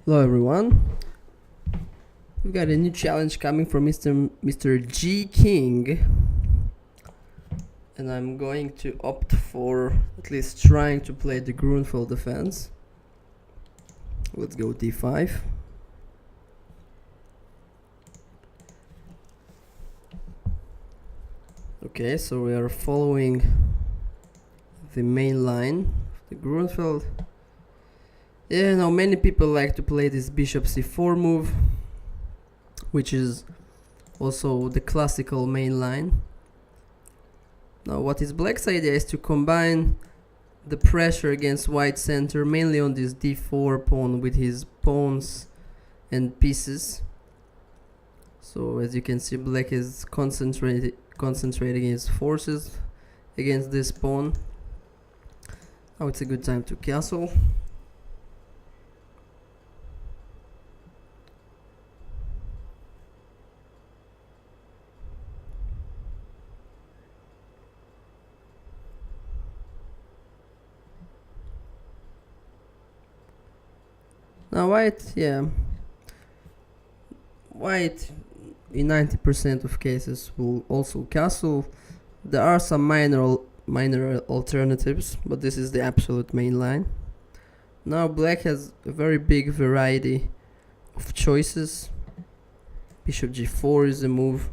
Hello everyone. We've got a new challenge coming from Mr. G King. And I'm going to opt for at least trying to play the grunfeld defense. Let's go d5. Okay, so we are following the main line of the grunfeld. Yeah, now many people like to play this bishop c4 move, which is also the classical main line. Now what is black's idea is to combine the pressure against white center mainly on this d4 pawn with his pawns and pieces. So as you can see, black is concentrating his forces against this pawn. Now it's a good time to castle. Now white in 90% of cases will also castle. There are some minor alternatives, but this is the absolute main line. Now black has a very big variety of choices. Bishop g4 is a move.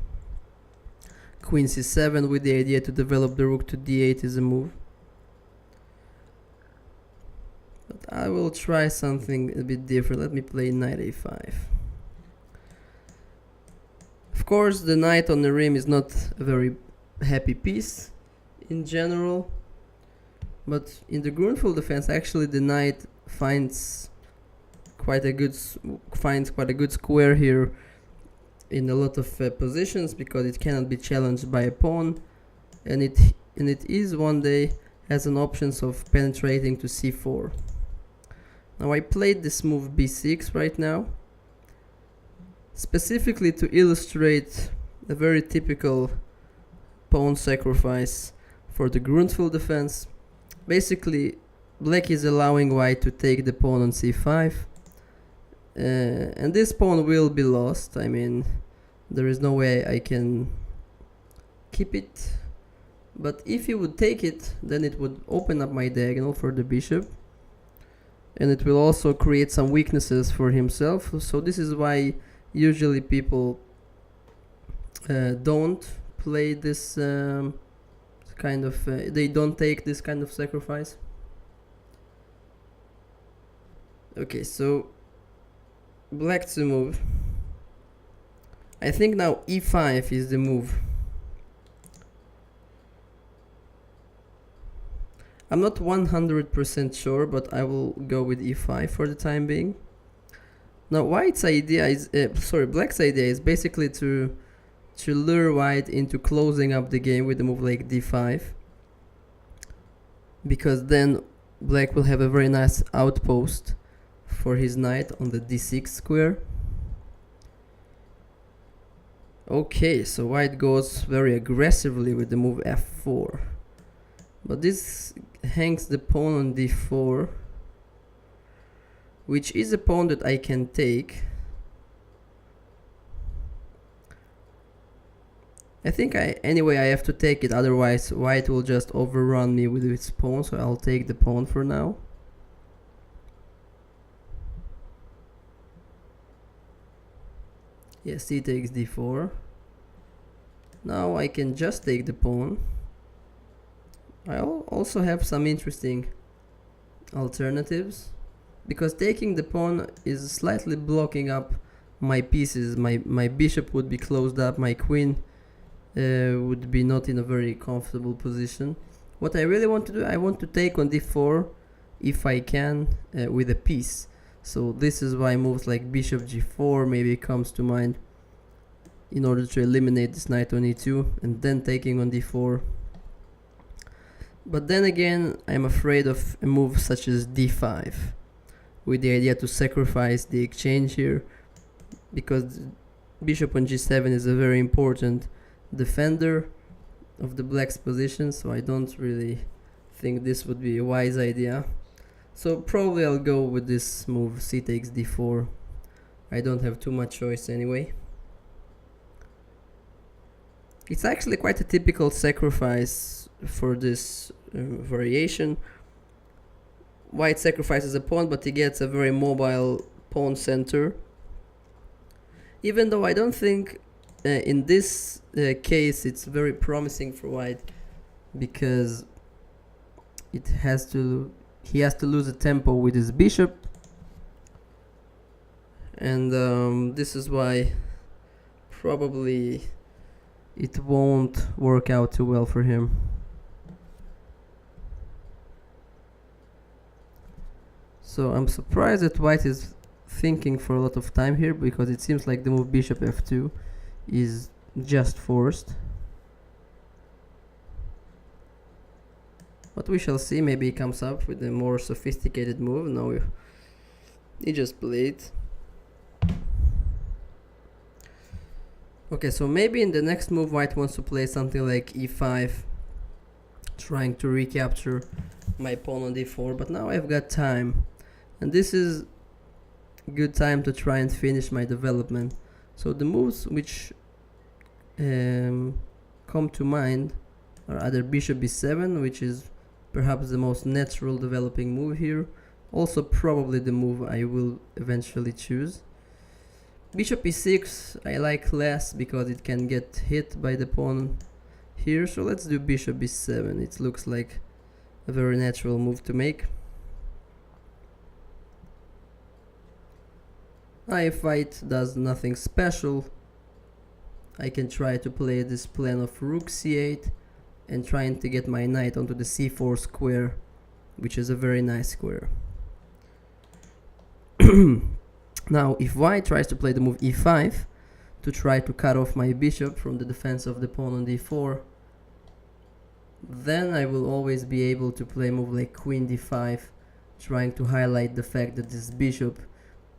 Queen c7 with the idea to develop the rook to d8 is a move. But I will try something a bit different. Let me play knight a5. Of course, the knight on the rim is not a very happy piece in general, but in the grunfeld defense, actually the knight finds quite a good square here in a lot of positions, because it cannot be challenged by a pawn, and it is one day has an options of penetrating to c4. Now I played this move b6 right now, specifically to illustrate a very typical pawn sacrifice for the grunfeld defense. Basically, black is allowing white to take the pawn on c5, and this pawn will be lost. I mean, there is no way I can keep it, but if he would take it, then it would open up my diagonal for the bishop, and it will also create some weaknesses for himself. So this is why usually people don't play this kind of they don't take this kind of sacrifice. Okay, so black to move. I think now e5 is the move. I'm not 100% sure, but I will go with e5 for the time being. Now black's idea is basically to lure white into closing up the game with a move like d5, because then black will have a very nice outpost for his knight on the d6 square. Okay, so white goes very aggressively with the move f4, but this hangs the pawn on d4, which is a pawn that I can take. I think anyway I have to take it, otherwise white will just overrun me with its pawn, so I'll take the pawn for now. Yes, he takes d4. Now I can just take the pawn. I also have some interesting alternatives, because taking the pawn is slightly blocking up my pieces. My bishop would be closed up, my queen would be not in a very comfortable position. What I really want to do, I want to take on d4 if I can with a piece. So this is why moves like bishop g4 maybe comes to mind, in order to eliminate this knight on e2 and then taking on d4. But then again, I'm afraid of a move such as d5, with the idea to sacrifice the exchange here, because bishop on g7 is a very important defender of the black's position, so I don't really think this would be a wise idea. So probably I'll go with this move, c takes d4. I don't have too much choice anyway. It's actually quite a typical sacrifice for this variation. White sacrifices a pawn, but he gets a very mobile pawn center. Even though I don't think in this case it's very promising for white, because he has to lose a tempo with his bishop, and this is why probably it won't work out too well for him. So I'm surprised that white is thinking for a lot of time here, because it seems like the move bishop f2 is just forced. But we shall see, maybe he comes up with a more sophisticated move. No, he just played. Okay, so maybe in the next move white wants to play something like e5, trying to recapture my pawn on d4, but now I've got time, and this is a good time to try and finish my development. So the moves which come to mind are either bishop b7, which is perhaps the most natural developing move here, also probably the move I will eventually choose. Bishop e6 I like less because it can get hit by the pawn here, so let's do bishop b7. It looks like a very natural move to make. Now if white does nothing special, I can try to play this plan of rook c8 and trying to get my knight onto the c4 square, which is a very nice square. Now if white tries to play the move e5 to try to cut off my bishop from the defense of the pawn on d4, then I will always be able to play a move like queen d5, trying to highlight the fact that this bishop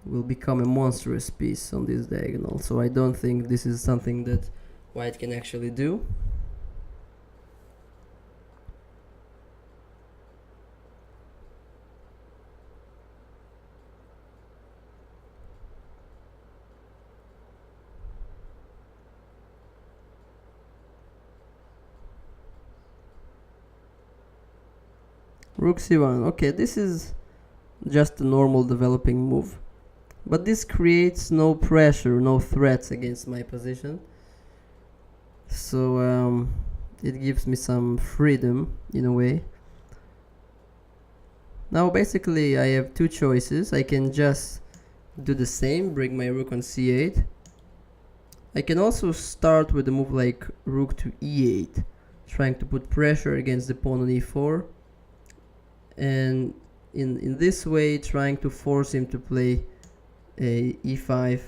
will become a monstrous piece on this diagonal. So I don't think this is something that white can actually do. Rook c1. Okay, this is just a normal developing move, but this creates no pressure, no threats against my position. So it gives me some freedom in a way. Now basically I have two choices. I can just do the same, bring my rook on c8. I can also start with a move like rook to e8, trying to put pressure against the pawn on e4, and in this way trying to force him to play a e5,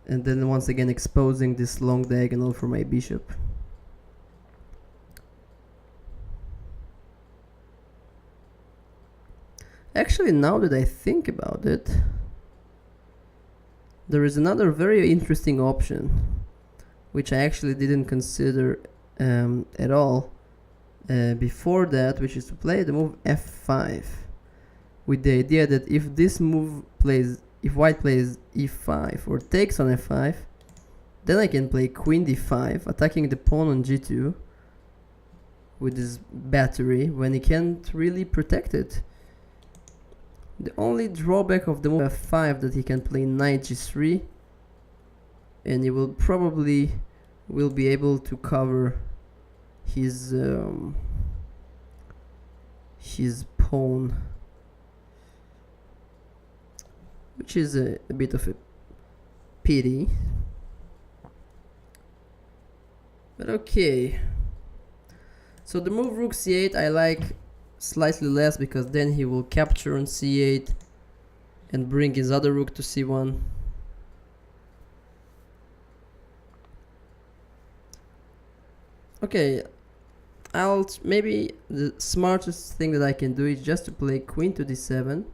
and then once again exposing this long diagonal for my bishop. Actually, now that I think about it, there is another very interesting option which I actually didn't consider at all before that, which is to play the move f5, with the idea that if this move plays, if white plays e5 or takes on f5, then I can play queen d5, attacking the pawn on g2 with this battery when he can't really protect it. The only drawback of the move f5 that he can play knight g3, and he will probably be able to cover his pawn, which is a bit of a pity. But okay. So the move rook c8 I like slightly less, because then he will capture on c8 and bring his other rook to c1. Okay, maybe the smartest thing that I can do is just to play queen to d7,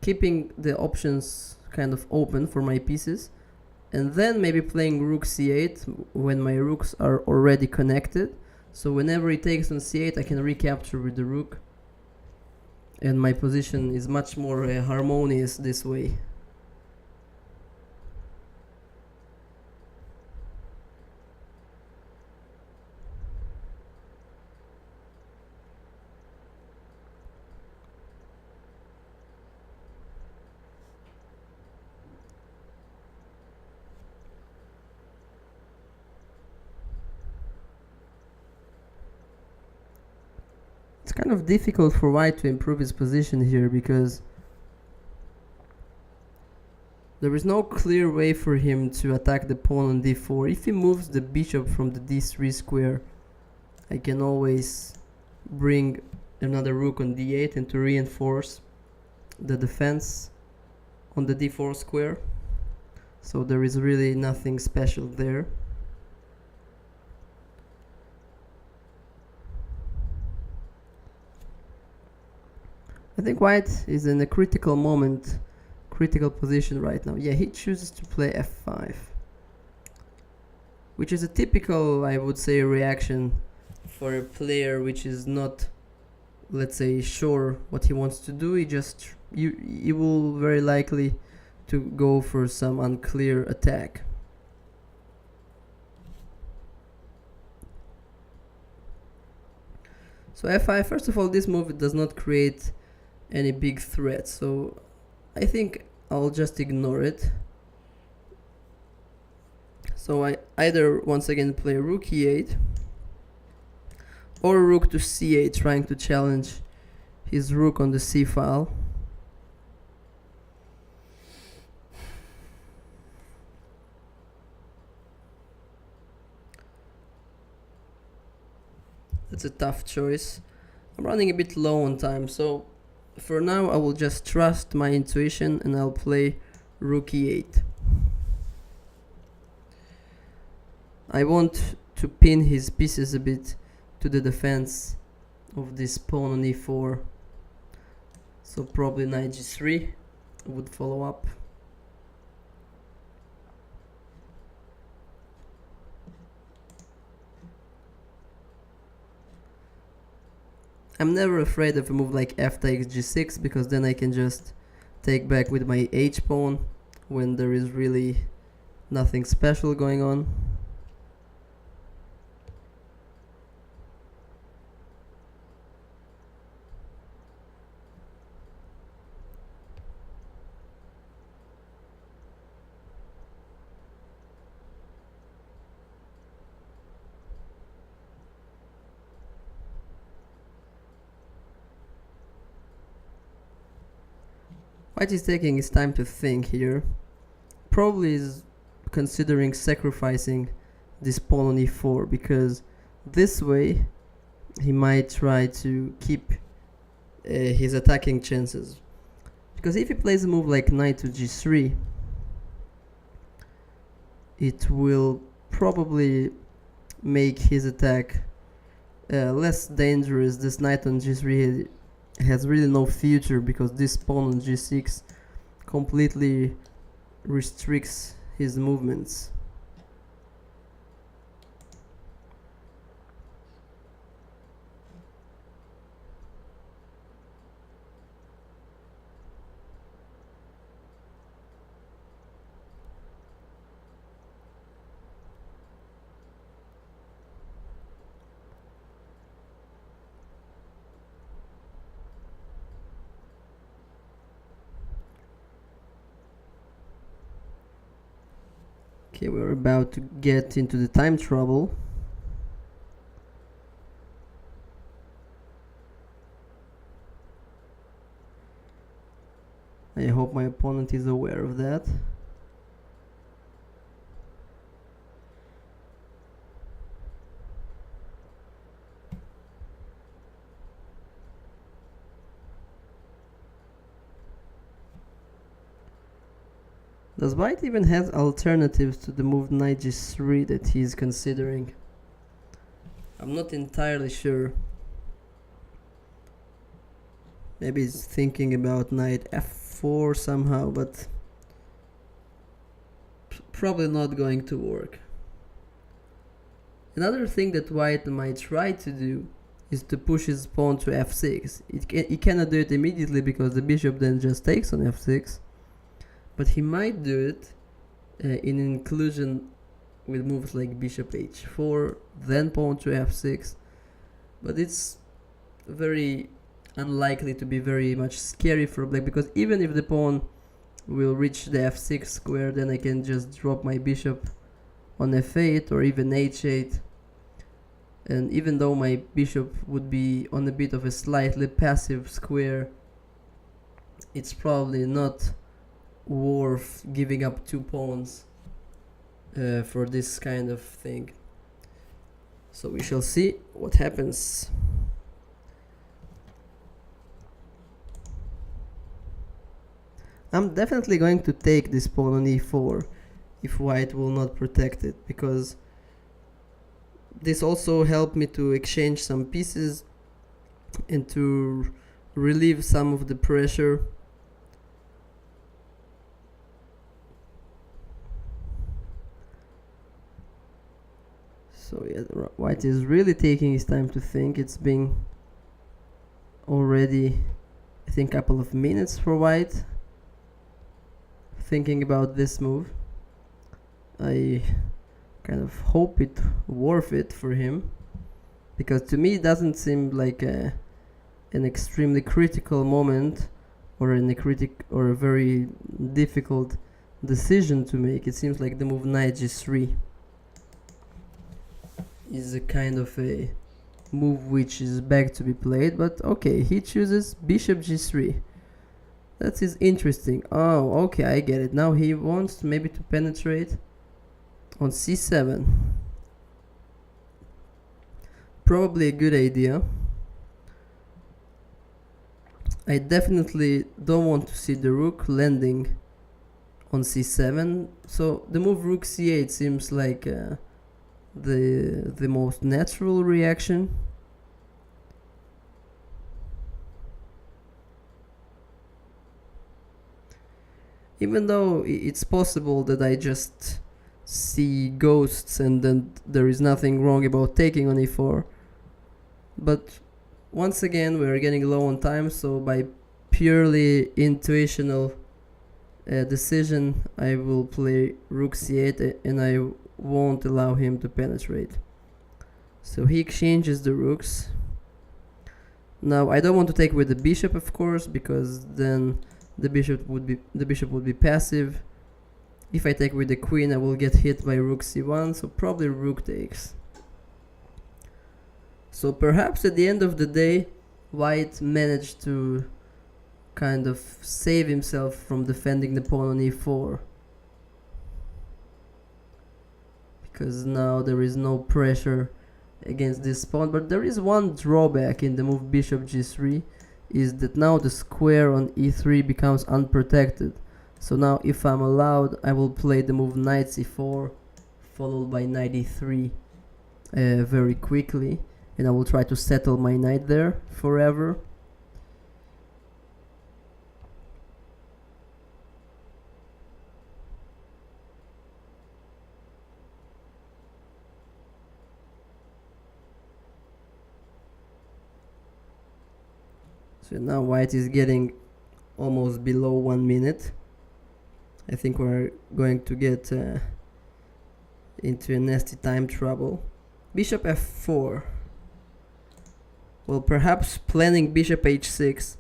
keeping the options kind of open for my pieces, and then maybe playing rook c8 when my rooks are already connected. So whenever he takes on c8, I can recapture with the rook, and my position is much more harmonious this way. It's kind of difficult for white to improve his position here because there is no clear way for him to attack the pawn on d4. If he moves the bishop from the d3 square, I can always bring another rook on d8 and to reinforce the defense on the d4 square. So there is really nothing special there. I think white is in a critical moment, critical position right now. Yeah, he chooses to play f5, which is a typical, I would say, reaction for a player which is not, let's say, sure what he wants to do. He will very likely to go for some unclear attack. So f5, first of all, this move does not create any big threat, so I think I'll just ignore it. So I either once again play rook e8 or rook to c8, trying to challenge his rook on the c file. That's a tough choice. I'm running a bit low on time, so for now I will just trust my intuition and I'll play rook e8. I want to pin his pieces a bit to the defense of this pawn on e4, so probably knight g3 would follow up. I'm never afraid of a move like f takes g6, because then I can just take back with my h pawn when there is really nothing special going on. White is taking his time to think here. Probably is considering sacrificing this pawn on e4, because this way he might try to keep his attacking chances. Because if he plays a move like knight to g3, it will probably make his attack less dangerous. This knight on g3 has really no future, because this pawn on g6 completely restricts his movements. Okay, we're about to get into the time trouble. I hope my opponent is aware of that. Does white even have alternatives to the move knight g3 that he's considering? I'm not entirely sure. Maybe he's thinking about knight f4 somehow, but probably not going to work. Another thing that white might try to do is to push his pawn to f6. He cannot do it immediately because the bishop then just takes on f6, but he might do it in inclusion with moves like bishop h4, then pawn to f6, but it's very unlikely to be very much scary for black, because even if the pawn will reach the f6 square, then I can just drop my bishop on f8 or even h8, and even though my bishop would be on a bit of a slightly passive square, it's probably not worth giving up 2 pawns for this kind of thing. So we shall see what happens. I'm definitely going to take this pawn on e4 if white will not protect it, because this also helped me to exchange some pieces and to relieve some of the pressure. So yeah, white is really taking his time to think. It's been already, I think, a couple of minutes for white thinking about this move. I kind of hope it worth it for him, because to me it doesn't seem like an extremely critical moment or a very difficult decision to make. It seems like the move knight g3 is a kind of a move which is back to be played, but okay, he chooses bishop g3. That is interesting. Oh, okay, I get it. Now he wants maybe to penetrate on c7. Probably a good idea. I definitely don't want to see the rook landing on c7, so the move rook c8 seems like the most natural reaction. Even though it's possible that I just see ghosts and then there is nothing wrong about taking on e4. But once again, we're getting low on time, so by purely intuitional decision, I will play rook c8 and I won't allow him to penetrate. So he exchanges the rooks. Now I don't want to take with the bishop, of course, because then the bishop would be passive. If I take with the queen, I will get hit by rook c1, so probably rook takes. So perhaps at the end of the day, white managed to kind of save himself from defending the pawn on e4, because now there is no pressure against this pawn. But there is one drawback in the move bishop g3, is that now the square on e3 becomes unprotected. So now if I'm allowed, I will play the move knight c4 followed by knight e3 very quickly, and I will try to settle my knight there forever. So now white is getting almost below 1 minute. I think we're going to get into a nasty time trouble. Bishop f4. Well, perhaps planning bishop h6,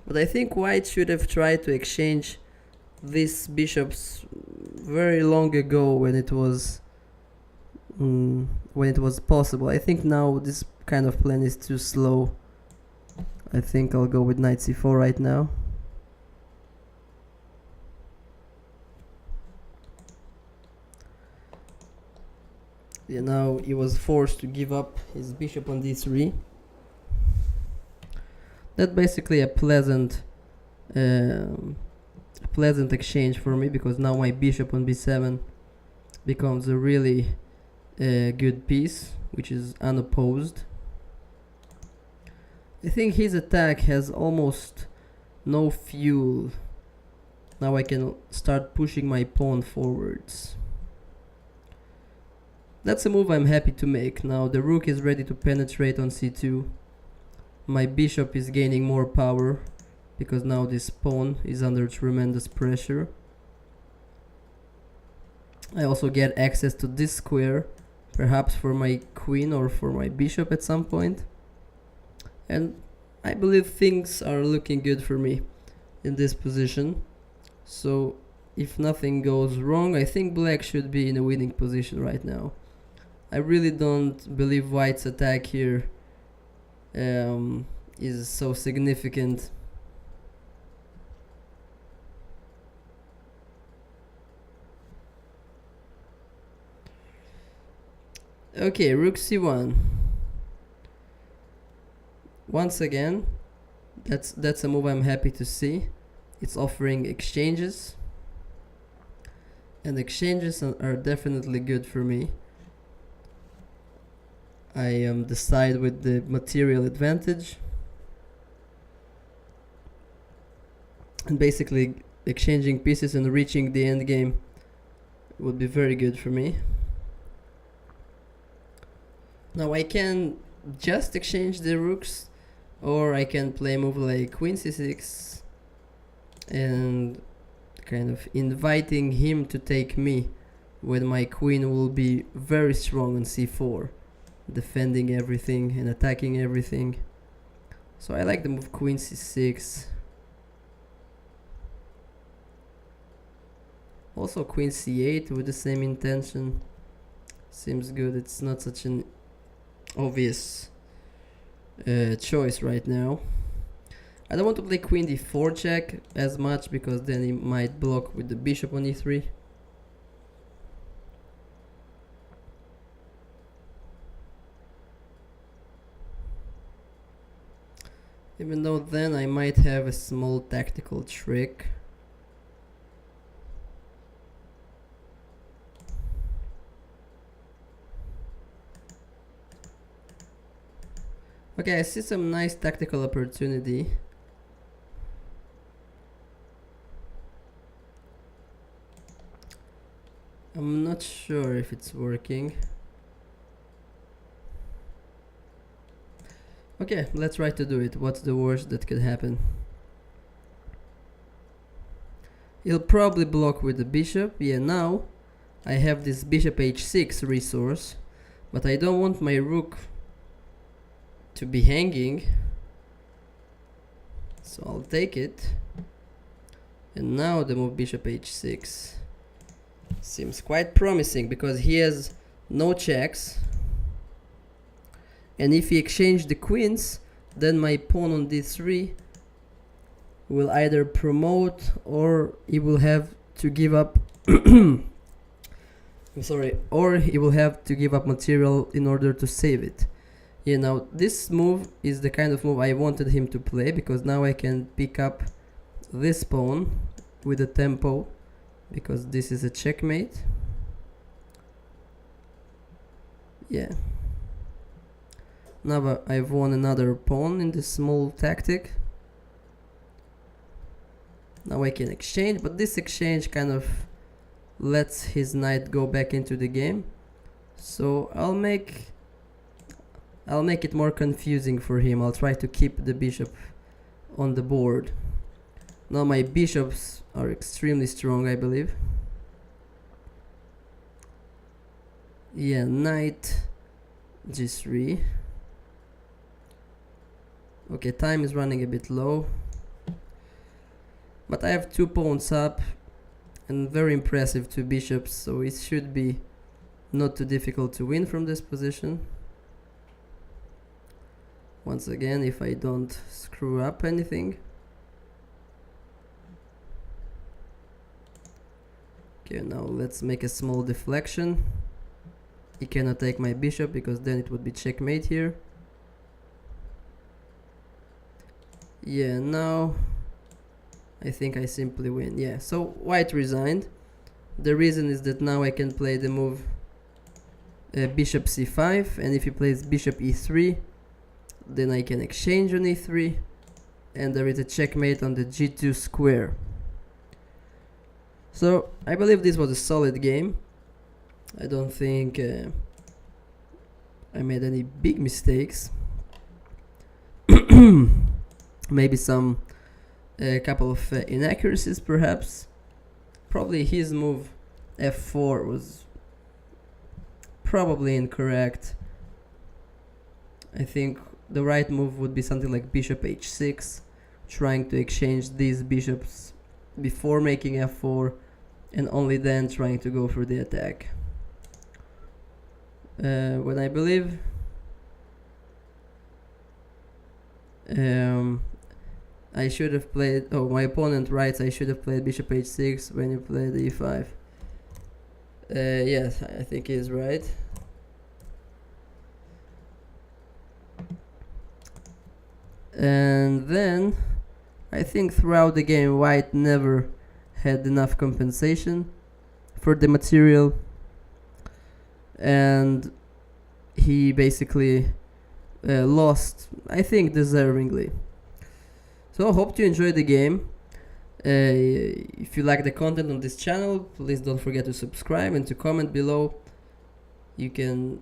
but I think white should have tried to exchange these bishops very long ago when it was possible. I think now this kind of plan is too slow. I think I'll go with knight c4 right now. Yeah, now he was forced to give up his bishop on d3. That's basically a pleasant exchange for me, because now my bishop on b7 becomes a really good piece, which is unopposed. I think his attack has almost no fuel. Now I can start pushing my pawn forwards. That's a move I'm happy to make. Now the rook is ready to penetrate on c2. My bishop is gaining more power because now this pawn is under tremendous pressure. I also get access to this square, perhaps for my queen or for my bishop at some point. And I believe things are looking good for me in this position. So if nothing goes wrong, I think black should be in a winning position right now. I really don't believe white's attack here is so significant. Okay, rook c1. Once again, that's a move I'm happy to see. It's offering exchanges, and exchanges are definitely good for me. I decide with the material advantage, and basically exchanging pieces and reaching the end game would be very good for me. Now I can just exchange the rooks, or I can play a move like queen c6 and kind of inviting him to take me when my queen will be very strong on c4, defending everything and attacking everything. So I like the move queen c6. Also queen c8 with the same intention seems good. It's not such an obvious choice right now. I don't want to play queen d4 check as much because then he might block with the bishop on e3. Even though then I might have a small tactical trick. Okay, I see some nice tactical opportunity. I'm not sure if it's working. Okay, let's try to do it. What's the worst that could happen? He'll probably block with the bishop. Yeah, now I have this bishop h6 resource, but I don't want my rook to be hanging, so I'll take it. And now the move bishop h6 seems quite promising because he has no checks, and if he exchanges the queens, then my pawn on d3 will either promote or he will have to give up I'm sorry, or he will have to give up material in order to save it. Yeah, now this move is the kind of move I wanted him to play, because now I can pick up this pawn with a tempo, because this is a checkmate. Yeah. Now I've won another pawn in this small tactic. Now I can exchange, but this exchange kind of lets his knight go back into the game. So I'll make it more confusing for him. I'll try to keep the bishop on the board. Now my bishops are extremely strong, I believe. Yeah, knight g3. Okay, time is running a bit low, but I have 2 pawns up and very impressive 2 bishops, so it should be not too difficult to win from this position. Once again, if I don't screw up anything. Okay, now let's make a small deflection. He cannot take my bishop because then it would be checkmate here. Yeah, now I think I simply win. Yeah, so white resigned. The reason is that now I can play the move bishop c5, and if he plays bishop e3, then I can exchange on e3, and there is a checkmate on the g2 square. So I believe this was a solid game. I don't think I made any big mistakes. maybe some couple of inaccuracies perhaps. Probably his move f4 was probably incorrect. I think the right move would be something like bishop h6, trying to exchange these bishops before making f4 and only then trying to go for the attack. When I believe I should have played, oh, my opponent writes I should have played bishop h6 when you played e5. Yes, I think he is right. And then I think throughout the game white never had enough compensation for the material, and he basically lost, I think, deservingly. So hope you enjoyed the game. If you like the content on this channel, please don't forget to subscribe and to comment below. You can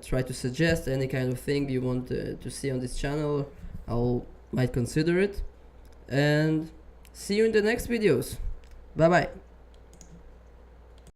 try to suggest any kind of thing you want to see on this channel. Might consider it. And see you in the next videos. Bye bye.